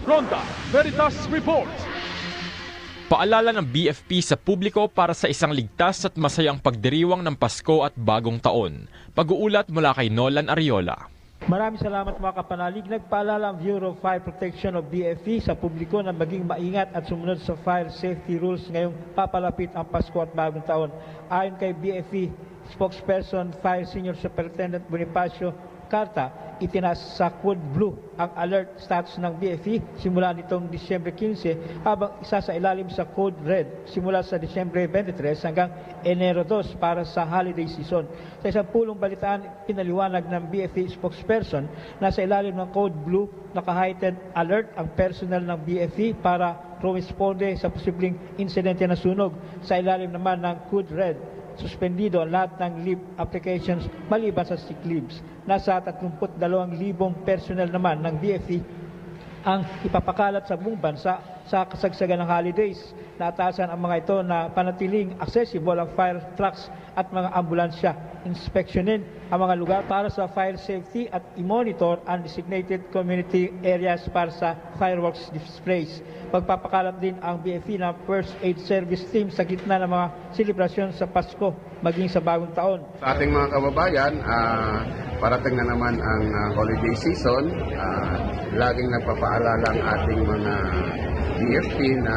Ronda Veritas Report. Paalala ng BFP sa publiko para sa isang ligtas at masayang pagdiriwang ng Pasko at Bagong Taon. Pag-uulat mula kay Nolan Ariola. Maraming salamat mga kapanalig. Nagpaalala ang Bureau of Fire Protection of BFP sa publiko na maging maingat at sumunod sa fire safety rules ngayong papalapit ang Pasko at Bagong Taon. Ayon kay BFP spokesperson Fire Senior Superintendent Bonifacio Carta, itinaas sa Code Blue ang alert status ng BFP simula nitong Disyembre 15 habang isa sa ilalim sa Code Red simula sa Disyembre 23 hanggang Enero 2 para sa holiday season. Sa isang pulong balitaan, pinaliwanag ng BFP spokesperson na sa ilalim ng Code Blue naka-heightened alert ang personnel ng BFP para rumisponde sa posibleng insidente na sunog. Sa ilalim naman ng Code Red, suspendido ang lahat ng leave applications maliban sa sick leaves. Nasa 32,000 personnel naman ng BFP ang ipapakalat sa buong bansa sa kasagsagan ng holidays. Naatasan ang mga ito na panatiling accessible ang fire trucks at mga ambulansya. Inspeksyonin ang mga lugar para sa fire safety at i-monitor ang designated community areas para sa fireworks displays. Magpapakalat din ang BFP ng First Aid Service Team sa gitna ng mga selebrasyon sa Pasko maging sa Bagong Taon. Sa ating mga kababayan, parating na naman ang holiday season. Laging nagpapaalala ang ating mga BFP na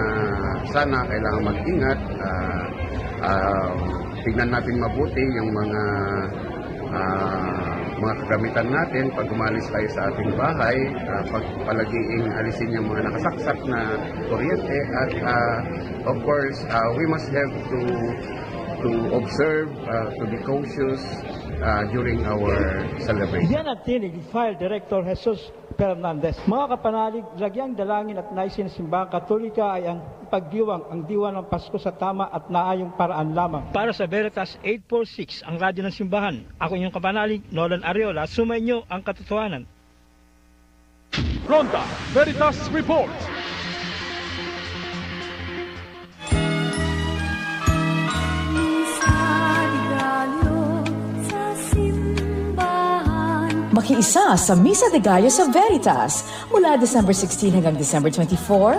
sana kailangan mag-ingat. Tignan natin mabuti yung mga kagamitan natin pag umalis tayo sa ating bahay, pagpalagiing alisin yung mga nakasaksak na kuryente at of course we must have to observe, to be cautious during our celebration. Yan ang tinig ni Fire Director Jesus Fernandez. Mga kapanalig, lagyang dalangin at naisin ng simbahang Katolika ay ang pagdiwang ang diwa ng Pasko sa tama at naayong paraan lamang. Para sa Veritas 846, ang radyo ng simbahan, ako inyong kapanalig, Nolan Ariola, sumainyo ang katotohanan. Ronda Veritas Report. Makiisa sa Misa de Gallo sa Veritas mula December 16 hanggang December 24